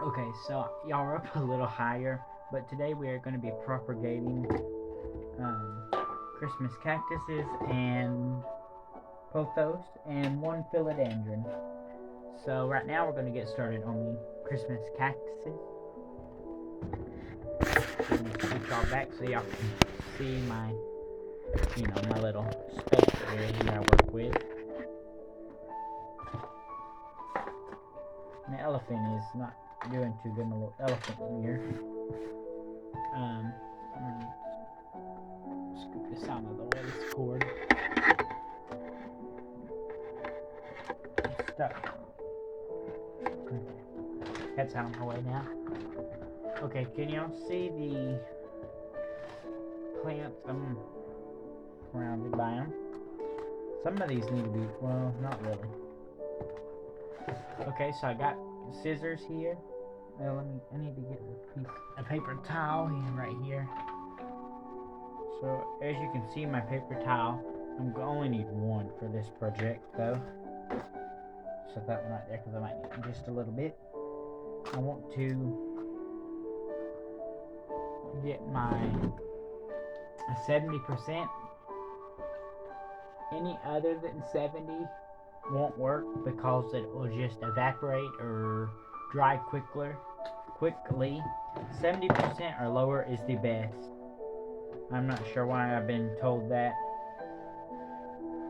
Okay, so y'all are up a little higher, but today we are going to be propagating Christmas cactuses and pothos and one philodendron. So right now we're going to get started on the Christmas cactuses. I'm going to switch y'all back so y'all can see my, my little space area here I work with. And the elephant is not doing too good, my little elephant here. I'm gonna scoop this out of the way, this cord. It's stuck. That's out of my way now. Okay, can y'all see the plants? I'm surrounded by them. Some of these need to be, well, not really. Okay, so I got scissors here. Well, I need to get a paper towel here, right here. So as you can see, my paper towel, I'm gonna only need one for this project though. Set that one right there because I might need just a little bit. I want to get my 70%. Any other than 70 won't work because it will just evaporate or dry quickly. 70% or lower is the best. I'm not sure why I've been told that,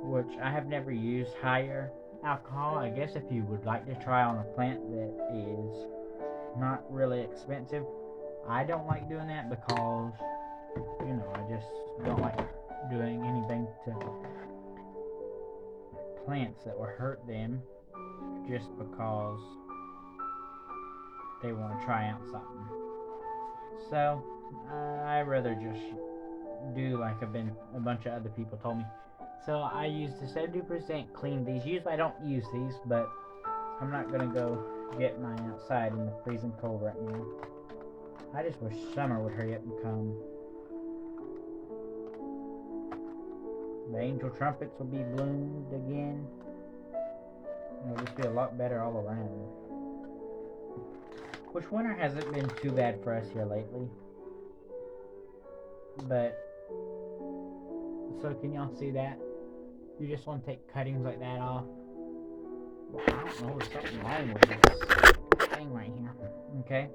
which I have never used higher alcohol. I guess if you would like to try on a plant that is not really expensive. I don't like doing that because, I just don't like doing anything to plants that will hurt them just because they want to try out something. So I'd rather just do like a bunch of other people told me. So I used the 70% clean these. Usually I don't use these, but I'm not gonna go get mine outside in the freezing cold right now. I just wish summer would hurry up and come. The angel trumpets will be bloomed again. It'll just be a lot better all around. Which winter hasn't been too bad for us here lately. But, so can y'all see that? You just want to take cuttings like that off. I don't know, there's something wrong with this thing right here. Okay,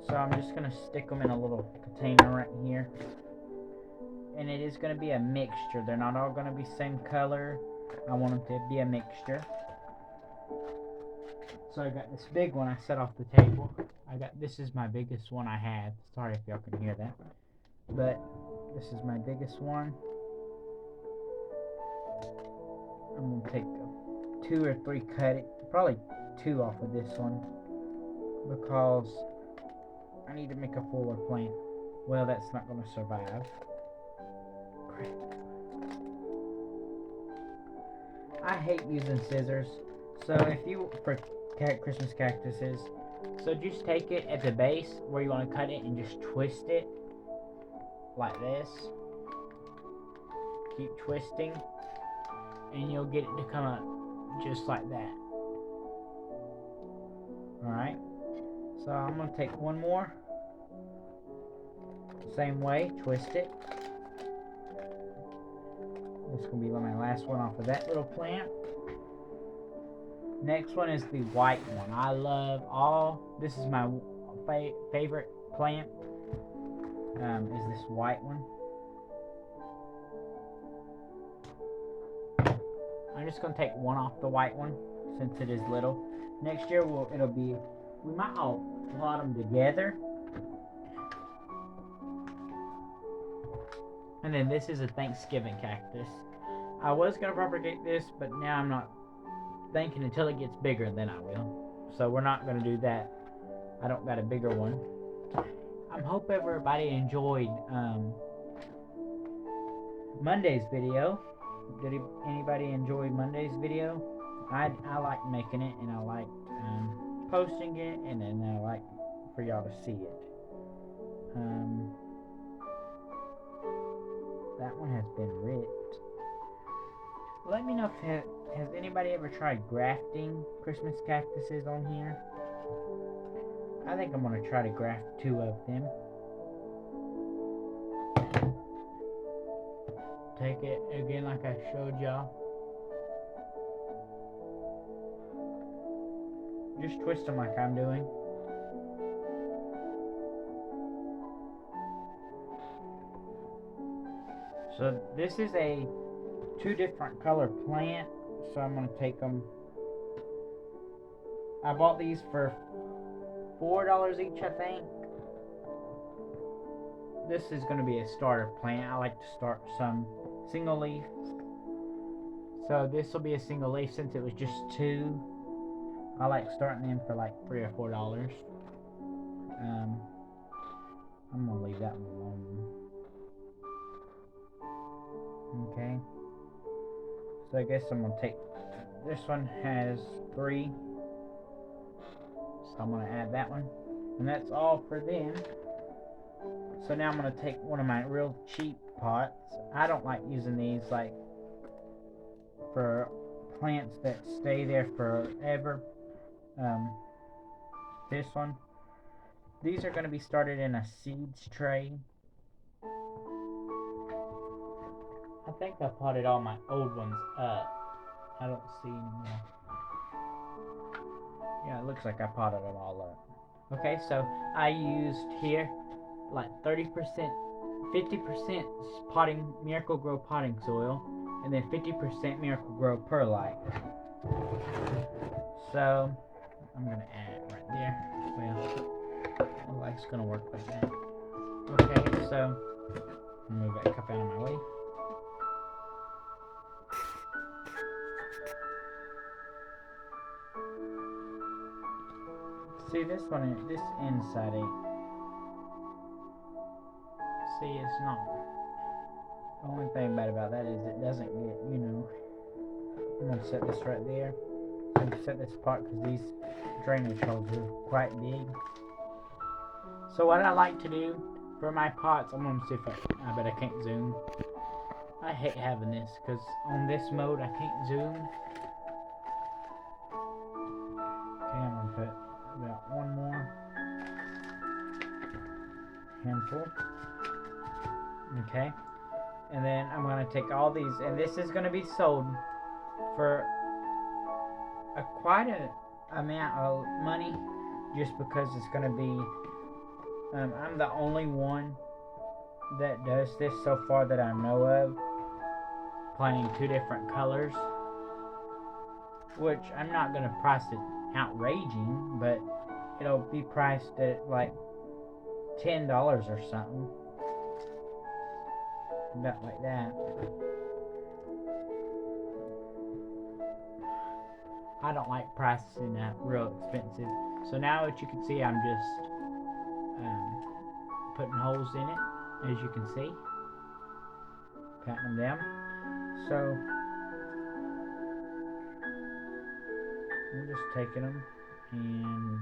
so I'm just going to stick them in a little container right here. And it is going to be a mixture. They're not all going to be same color. I want them to be a mixture. So I got this big one I set off the table. This is my biggest one I have. Sorry if y'all can hear that. But this is my biggest one. I'm going to take 2 or 3 probably 2 off of this one. Because I need to make a fuller plant. Well, that's not going to survive. Crap. I hate using scissors. So for Christmas cactuses, so just take it at the base where you want to cut it and just twist it like this. Keep twisting and you'll get it to come up just like that. Alright, so I'm going to take one more, same way, twist it. This is going to be my last one off of that little plant. Next one is the white one. I love this is my favorite plant, is this white one. I'm just going to take one off the white one since it is little. Next year we might all plot them together. And then this is a Thanksgiving cactus. I was going to propagate this, but now I'm not thinking until it gets bigger, then I will. So we're not going to do that. I don't got a bigger one. I hope everybody enjoyed Monday's video. Did anybody enjoy Monday's video? I liked making it, and I liked posting it, and then I like for y'all to see it. That one has been ripped. Let me know if has anybody ever tried grafting Christmas cactuses on here? I think I'm gonna try to graft 2 of them. Take it again like I showed y'all. Just twist them like I'm doing. So this is a 2 different color plant, so I'm going to take them. I bought these for $4 each, I think. This is going to be a starter plant. I like to start some single leaf. So this will be a single leaf since it was just 2. I like starting them for like $3 or $4. I'm going to leave that one alone. Okay, so I guess I'm gonna take, this one has 3, so I'm gonna add that one, and that's all for them. So now I'm gonna take one of my real cheap pots. I don't like using these like for plants that stay there forever. This one, these are gonna be started in a seeds tray. I think I potted all my old ones up. I don't see anymore. Yeah, it looks like I potted them all up. Okay, so I used here like 30%, 50% potting Miracle Grow potting soil, and then 50% Miracle Grow perlite. So I'm gonna add it right there. Well, like it's gonna work like that. Okay, so move that cup out of my way. See this one, this inside ain't. See, it's not. The only thing bad about that is it doesn't get, you know. I'm gonna set this right there. I'm gonna set this apart because these drainage holes are quite big. So what I like to do for my pots, I'm gonna see if I bet I can't zoom. I hate having this because on this mode I can't zoom. Okay, I'm gonna put about 1 more handful. Okay, and then I'm going to take all these, and this is going to be sold for quite an amount of money, just because it's going to be, I'm the only one that does this so far that I know of, planting 2 different colors, which I'm not going to price it outraging, but it'll be priced at like $10 or something, about like that. I don't like pricing that real expensive. So now what you can see, I'm just putting holes in it, as you can see, patting them down. So I'm just taking them and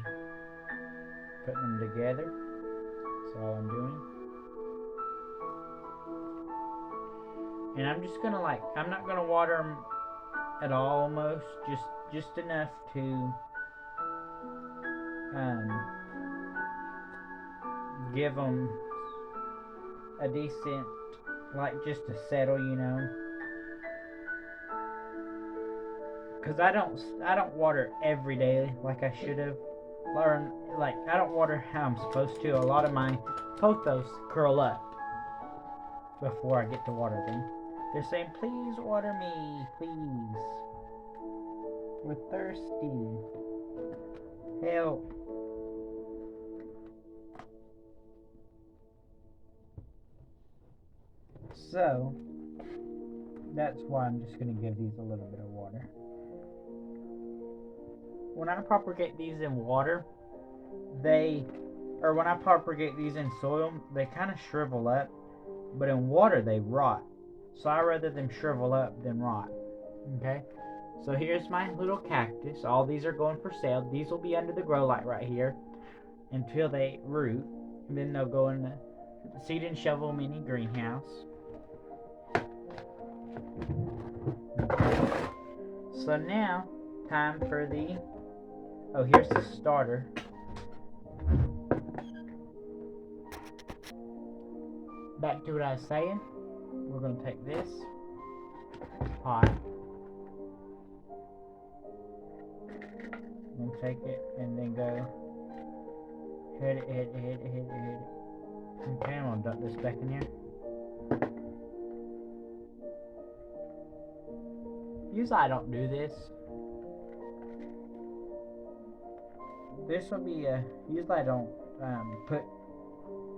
putting them together. That's all I'm doing. And I'm just gonna I'm not gonna water them at all, almost just enough to give them a decent, just to settle, you know. Cause I don't water every day like I should have. I don't water how I'm supposed to. A lot of my pothos curl up before I get to water them. They're saying, please water me, please. We're thirsty. Help. So, that's why I'm just going to give these a little bit of water. When I propagate these in water, when I propagate these in soil, they kind of shrivel up, but in water they rot. So I rather them shrivel up than rot. Okay? So here's my little cactus. All these are going for sale. These will be under the grow light right here until they root. And then they'll go in the seed and shovel mini greenhouse. Okay. So now, time for here's the starter. back to what I was saying. We're going to take this pot. And take it and then go hit it. Okay, I'm going to dump this back in here. Usually I don't do this. This will be usually I don't put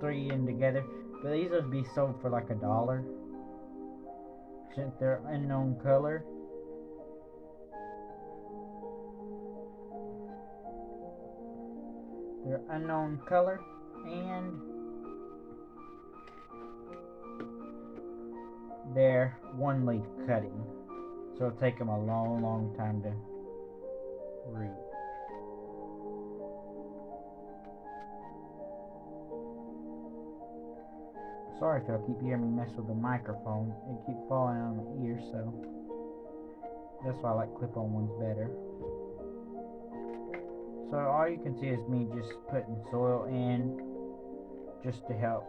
3 in together, but these will be sold for like $1 since they're unknown color. They're unknown color, and they're 1 leaf cutting, so it'll take them a long time to root. Sorry if y'all keep hearing me mess with the microphone. It keeps falling on my ear, so that's why I like clip-on ones better. So all you can see is me just putting soil in just to help.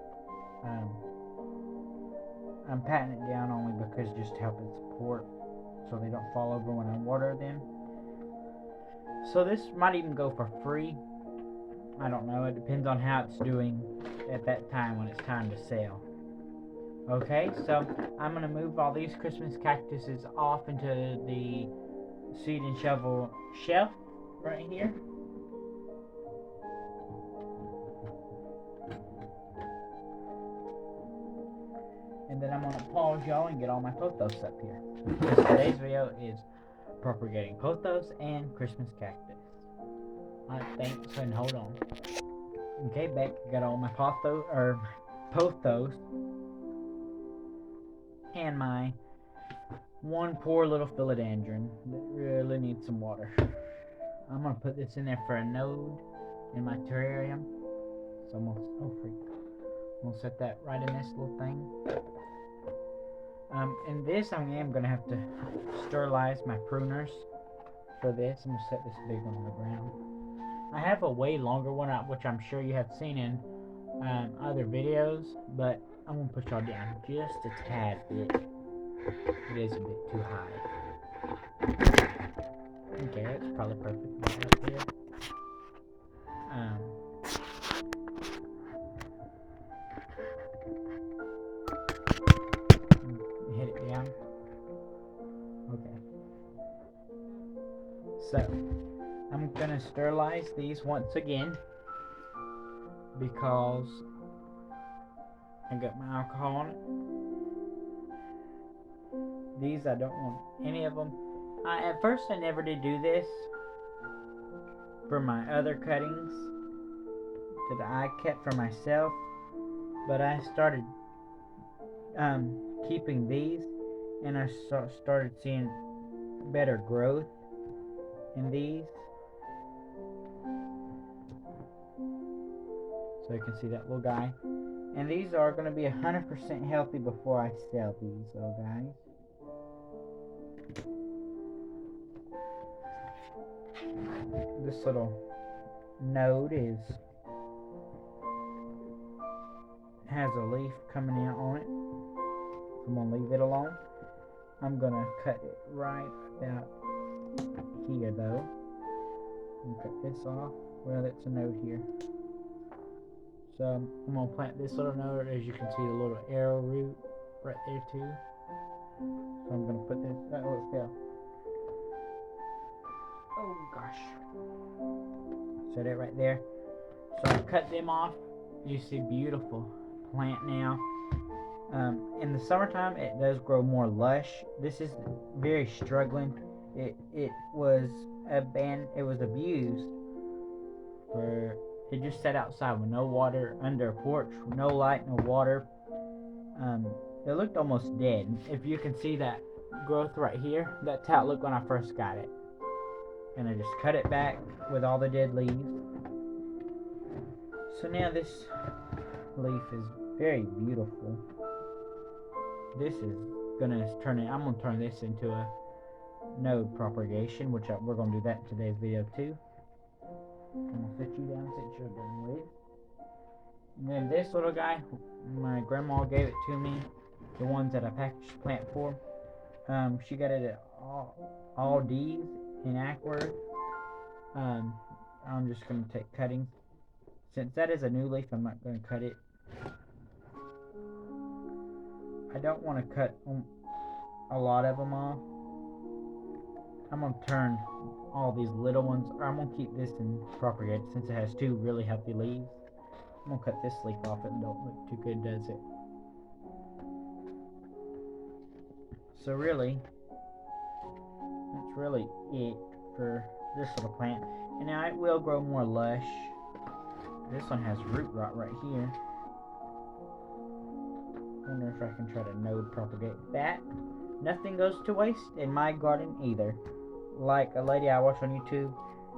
I'm patting it down only because just to help it support so they don't fall over when I water them. So this might even go for free. I don't know. It depends on how it's doing at that time when it's time to sell. Okay, so I'm going to move all these Christmas cactuses off into the seed and shovel shelf right here. And then I'm going to pause y'all and get all my Pothos up here. Because today's video is propagating Pothos and Christmas cactus. Alright, thanks, and hold on. Okay, back, got all my Pothos and my one poor little philodendron that really needs some water. I'm going to put this in there for a node in my terrarium. So I'm going to set that right in this little thing. In this, I am going to have to sterilize my pruners for this. I'm going to set this big one on the ground. I have a way longer one, which I'm sure you have seen in other videos, but I'm going to put y'all down just a tad bit. It is a bit too high. Okay, that's probably perfect right up here. Hit it down. Okay. So, I'm going to sterilize these once again because I got my alcohol on it. These, I don't want any of them. At first I never did do this for my other cuttings that I kept for myself, but I started keeping these, and I started seeing better growth in these. So you can see that little guy. And these are going to be 100% healthy before I sell these little guys. This little node has a leaf coming out on it. I'm going to leave it alone. I'm going to cut it right about here though. And cut this off. Well, it's a node here. So I'm going to plant this little node. As you can see, the little arrow root right there too. So I'm going to put this, oh, it fell. Oh gosh. Set it right there. So I cut them off. You see, beautiful plant now. In the summertime, it does grow more lush. This is very struggling. It was abused for. It just sat outside with no water, under a porch, no light, no water. It looked almost dead. If you can see that growth right here, that's how it looked when I first got it. And I just cut it back with all the dead leaves. So now this leaf is very beautiful. This is gonna turn it. I'm gonna turn this into a node propagation, which we're gonna do that in today's video too. I'm gonna sit you down since you're done with. And then this little guy, my grandma gave it to me. The ones that I packaged plant for. She got it at all D's in Ackworth. I'm just going to take cuttings. Since that is a new leaf, I'm not going to cut it. I don't want to cut a lot of them off. I'm going to turn all these little ones, or I'm going to keep this and propagate it since it has two really healthy leaves. I'm going to cut this leaf off. It don't look too good, does it? So really, that's really it for this little plant. And now it will grow more lush. This one has root rot right here. I wonder if I can try to node propagate that. Nothing goes to waste in my garden either. Like a lady I watch on YouTube,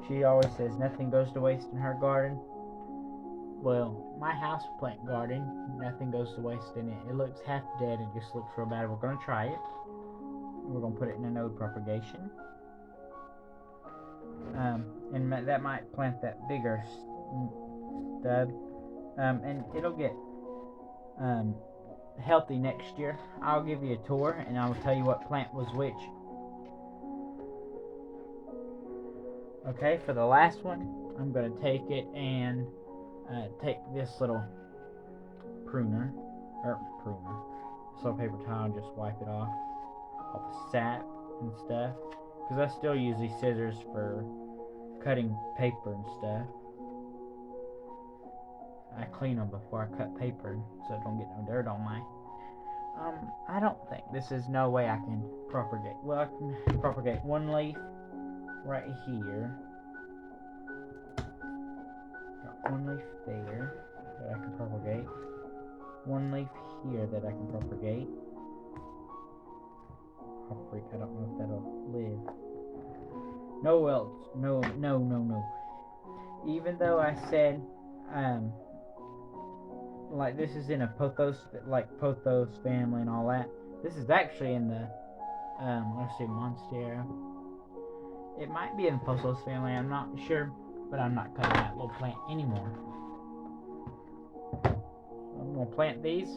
she always says nothing goes to waste in her garden. Well, my houseplant garden, nothing goes to waste in it. It looks half dead. It just looks real bad. We're going to try it. We're going to put it in a node propagation. And that might plant that bigger stub. And it'll get healthy next year. I'll give you a tour and I'll tell you what plant was which. Okay, for the last one, I'm going to take it and take this little pruner, this little paper towel, and just wipe it off all the sap and stuff. Because I still use these scissors for cutting paper and stuff. I clean them before I cut paper so I don't get no dirt on my. I don't think this is no way I can propagate. Well, I can propagate one leaf right here. Got one leaf there that I can propagate. One leaf here that I can propagate. Oh freak, I don't know if that'll live. No else. No. Even though I said, like this is in a Pothos, like Pothos family and all that. This is actually in the, let's see, Monstera. It might be in the Pothos family, I'm not sure, but I'm not cutting that little plant anymore. I'm going to plant these,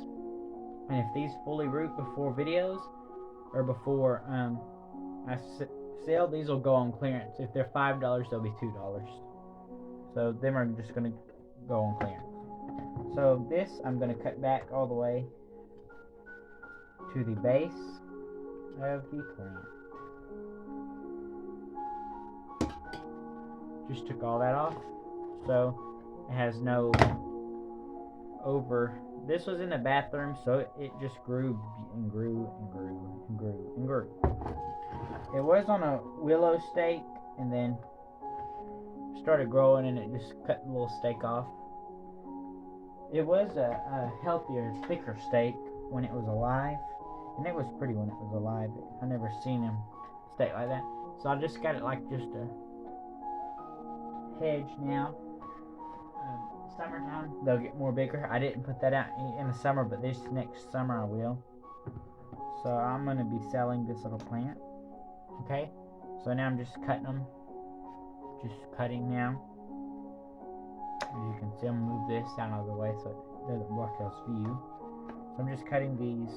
and if these fully root before videos, or before I sell, these will go on clearance. If they're $5, they'll be $2. So them are just going to go on clearance. So this I'm going to cut back all the way to the base of the plant. Just took all that off, so it has no over. This was in the bathroom, so it just grew and grew and grew and grew and grew. It was on a willow stake and then started growing, and it just cut the little stake off. It was a healthier, thicker stake when it was alive, and it was pretty when it was alive. I never seen him stake like that, so I just got it like just a hedge now. Summertime they'll get more bigger. I didn't put that out in the summer, but this next summer I will. So I'm going to be selling this little plant. Okay, so now I'm just cutting them. Just cutting now. As you can see, I'm going to move this out of the way so it doesn't block y'all's view. So I'm just cutting these.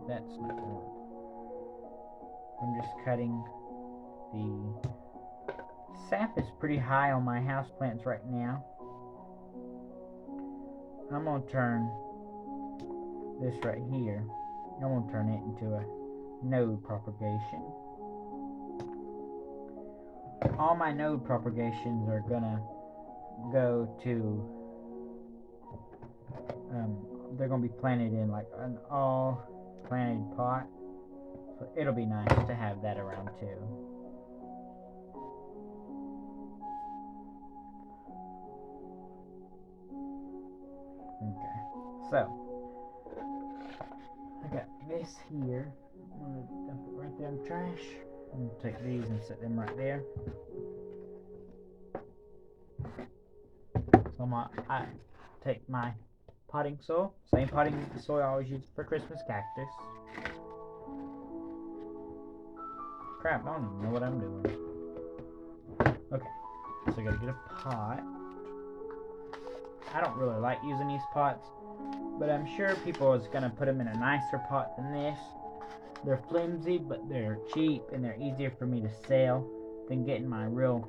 That's not going to work. I'm just cutting the sap is pretty high on my house plants right now. I'm going to turn this right here, I'm going to turn it into a node propagation. All my node propagations are going to go to, they're going to be planted in like an all planted pot. So it'll be nice to have that around too. Okay, so I got this here. I'm going to dump it right there in the trash. I'm going to take these and set them right there. So I take my potting soil, same potting soil I always use for Christmas cactus. Crap, I don't even know what I'm doing. Okay, so I gotta get a pot. I don't really like using these pots, but I'm sure people is going to put them in a nicer pot than this. They're flimsy, but they're cheap, and they're easier for me to sell than getting my real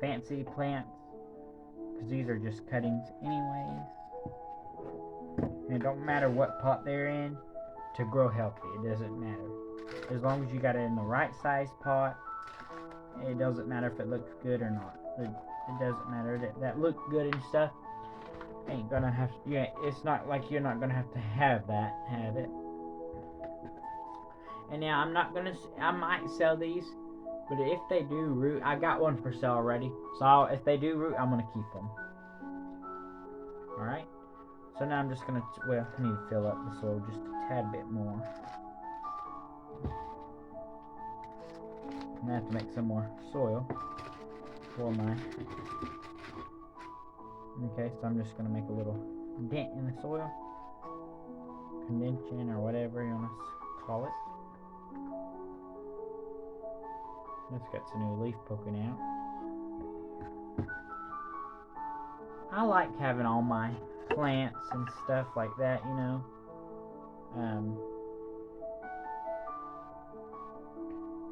fancy plants, because these are just cuttings anyways. And it don't matter what pot they're in to grow healthy. It doesn't matter. As long as you got it in the right size pot, it doesn't matter if it looks good or not. It doesn't matter. That look good and stuff ain't gonna have. Yeah, it's not like you're not gonna have to have it. And now I might sell these, but if they do root, I got one for sale already. So if they do root, I'm gonna keep them. All right. So now I'm just gonna, well, I need to fill up the soil just a tad bit more. I'm gonna have to make some more soil for my. Okay, so I'm just gonna make a little dent in the soil, condension or whatever you wanna call it. It's got some new leaf poking out. I like having all my plants and stuff like that, you know.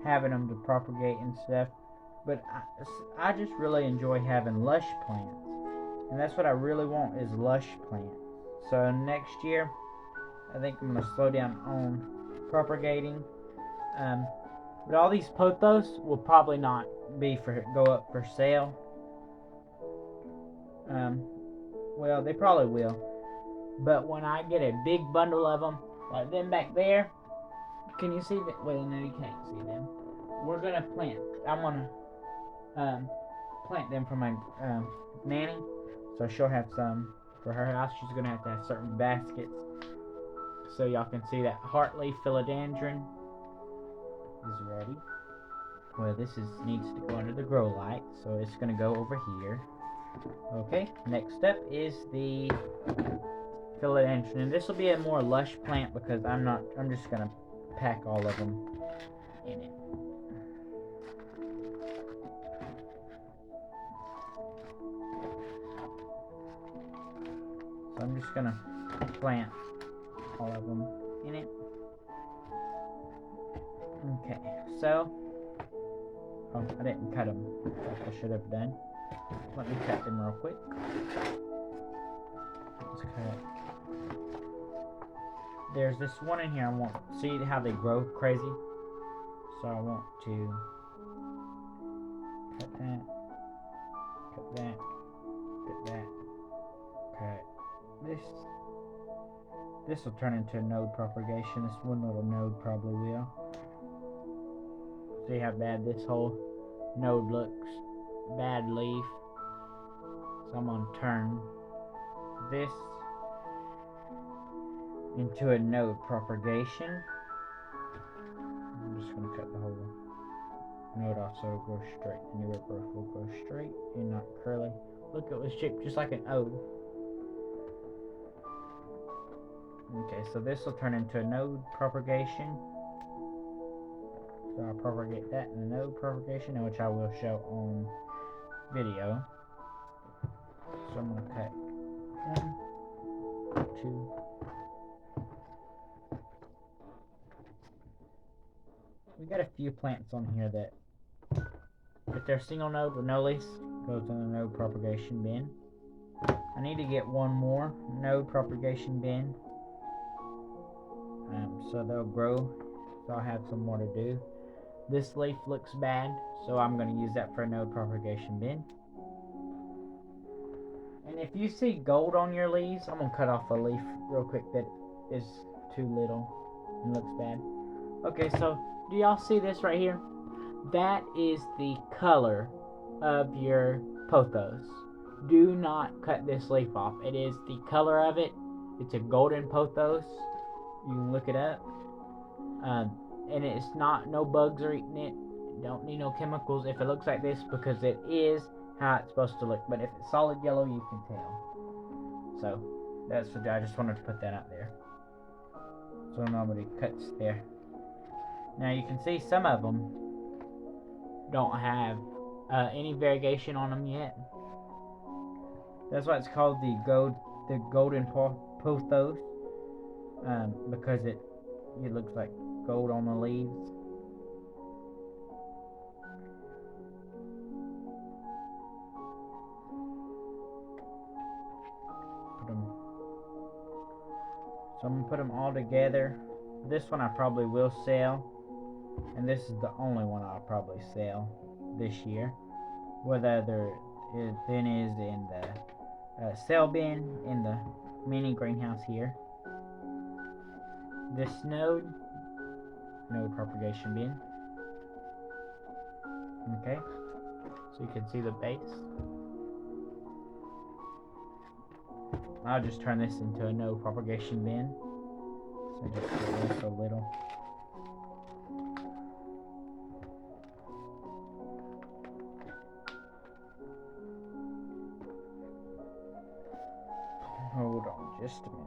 Having them to propagate and stuff. But I just really enjoy having lush plants. And that's what I really want, is lush plants. So next year, I think I'm going to slow down on propagating. But all these pothos will probably not go up for sale. Well, they probably will. But when I get a big bundle of them, like them back there, can you see that? Well, no, you can't see them. We're gonna plant. I'm gonna plant them for my nanny, so she'll have some for her house. She's gonna have to have certain baskets, so y'all can see that heartleaf philodendron is ready. Well, this needs to go under the grow light, so it's gonna go over here. Okay, next up is the philodendron, and this will be a more lush plant because I'm just gonna pack all of them in it. So I'm just gonna plant all of them in it. Okay, so I didn't cut them like I should have done. Let me cut them real quick. Let's cut. There's this one in here I want. See how they grow crazy? So I want to cut that, cut that, cut that, cut this. This will turn into a node propagation. This one little node probably will. See how bad this whole node looks? Bad leaf. So I'm going to turn this into a node propagation. I'm just going to cut the whole node off so it'll grow straight. The newer growth will grow straight and not curly. Look, it was shaped just like an O. Okay, so this will turn into a node propagation. So I'll propagate that in the node propagation, which I will show on video. So I'm going to cut 1, 2. We got a few plants on here that, if they're single node with no leaves, goes in the node propagation bin. I need to get one more node propagation bin, so they'll grow. So I'll have some more to do. This leaf looks bad, so I'm going to use that for a node propagation bin. And if you see gold on your leaves, I'm going to cut off a leaf real quick that is too little and looks bad. Okay, so do y'all see this right here? That is the color of your pothos. Do not cut this leaf off. It is the color of it. It's a golden pothos. You can look it up. And it's not, no bugs are eating it. Don't need no chemicals if it looks like this, because it is how it's supposed to look. But if it's solid yellow, you can tell. So that's what I just wanted to put that out there, so nobody cuts there. Now you can see some of them don't have any variegation on them yet. That's why it's called the golden pothos, because it looks like gold on the leaves. So I'm gonna put them all together. This one I probably will sell, and this is the only one I'll probably sell this year. Whether it then is in the cell bin in the mini greenhouse here. This node propagation bin. Okay, so you can see the base. I'll just turn this into a no propagation bin. So just get this a little. Hold on just a minute.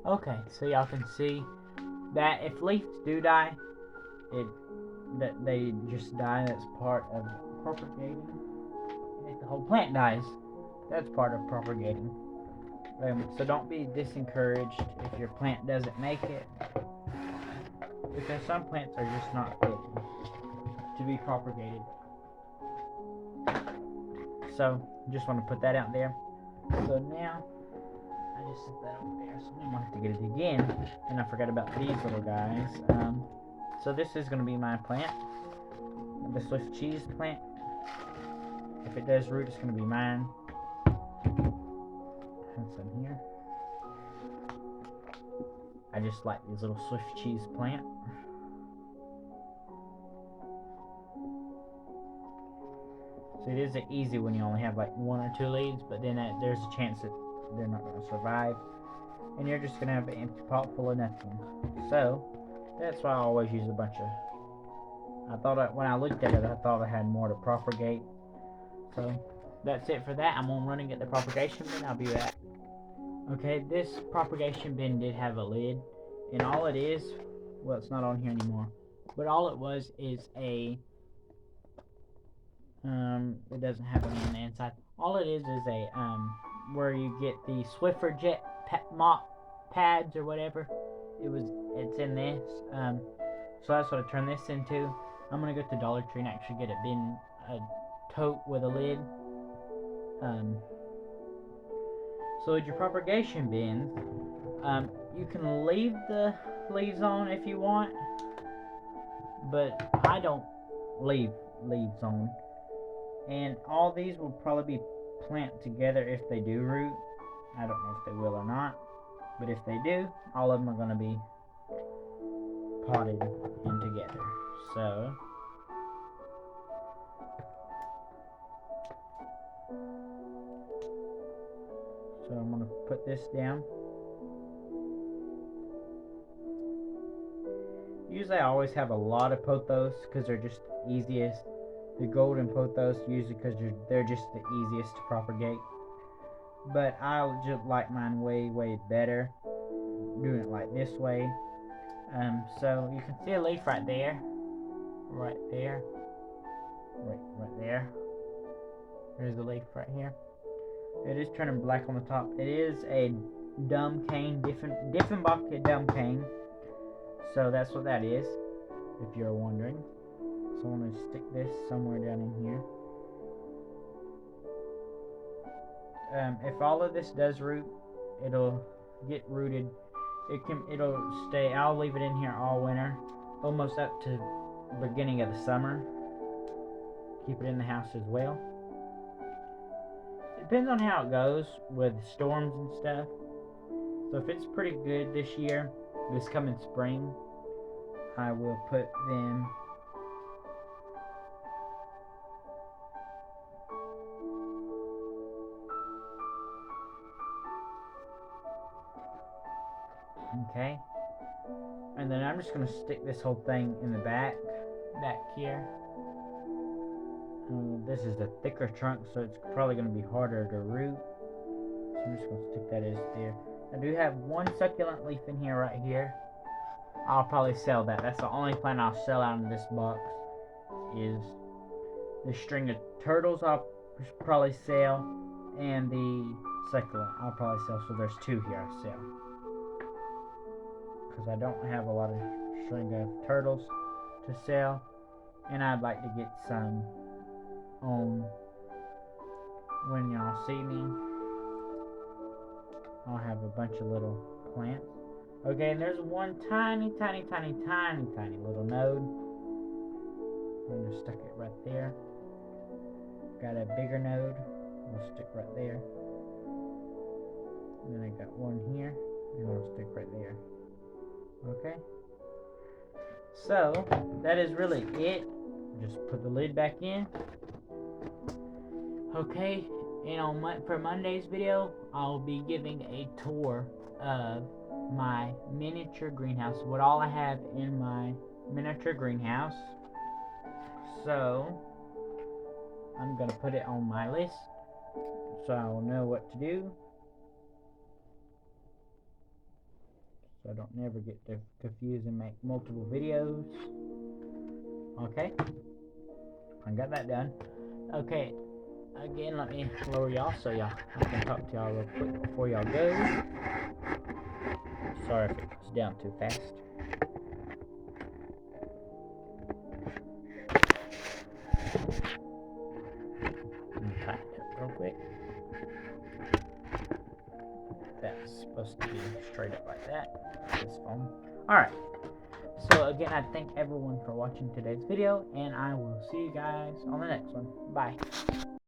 Okay, so y'all can see that if leaves do die, that they just die. That's part of propagating. If the whole plant dies, that's part of propagating. So don't be discouraged if your plant doesn't make it, because some plants are just not fit to be propagated. So just want to put that out there. So now I just set that up there, so I'm gonna have to get it again, and I forgot about these little guys. So this is gonna be my plant, the Swift cheese plant. If it does root, it's gonna be mine. Have some here. I just like these little Swift cheese plant. So it is easy when you only have like 1 or 2 leaves, but then there's a chance that they're not going to survive, and you're just going to have an empty pot full of nothing. So that's why I always use a bunch of. When I looked at it, I thought I had more to propagate. So that's it for that. I'm going to run and get the propagation bin. I'll be back. Okay, this propagation bin did have a lid, and all it is, well, it's not on here anymore, but all it was is a it doesn't have any on the inside. All it is a where you get the Swiffer Jet mop pads or whatever. It's in this. So that's what I turned this into. I'm gonna go to Dollar Tree and actually get a tote with a lid. So with your propagation bins, you can leave the leaves on if you want, but I don't leave leaves on. And all these will probably be planted together if they do root. I don't know if they will or not, but if they do, all of them are going to be potted in together. So I'm going to put this down. Usually I always have a lot of pothos because they're just the easiest. The golden pothos usually because they're just the easiest to propagate. But I just like mine way better doing it like this way. So you can see a leaf right there, right there. There's a leaf right here. It is turning black on the top. It is a dumb cane, Diffenbach dumb cane. So that's what that is, if you're wondering. So I'm going to stick this somewhere down in here. If all of this does root, it'll get rooted. It'll stay. I'll leave it in here all winter, almost up to the beginning of the summer. Keep it in the house as well. It depends on how it goes with storms and stuff. So if it's pretty good this year, this coming spring, I will put them okay. And then I'm just going to stick this whole thing in the back here. This is a thicker trunk, so it's probably going to be harder to root. So I'm just going to stick that as there. I do have one succulent leaf in here right here. I'll probably sell that. That's the only plant I'll sell out of this box. Is the string of turtles I'll probably sell, and the succulent I'll probably sell. So there's two here I sell. Because I don't have a lot of string of turtles to sell. And I'd like to get some on when y'all see me. I'll have a bunch of little plants. Okay, and there's one tiny little node. I'm gonna stick it right there. Got a bigger node. I'll stick right there. And then I got one here, and I'll stick right there. Okay. So that is really it. Just put the lid back in. Okay, and for Monday's video, I'll be giving a tour of my miniature greenhouse, what all I have in my miniature greenhouse. So I'm gonna put it on my list so I'll know what to do, so I don't never get confused and make multiple videos. Okay, I got that done. Okay, again, let me lower y'all so I can talk to y'all real quick before y'all go. Sorry if it goes down too fast. Tighten it real quick. That's supposed to be straight up like that. This phone. Alright. So again, I thank everyone for watching today's video, and I will see you guys on the next one. Bye.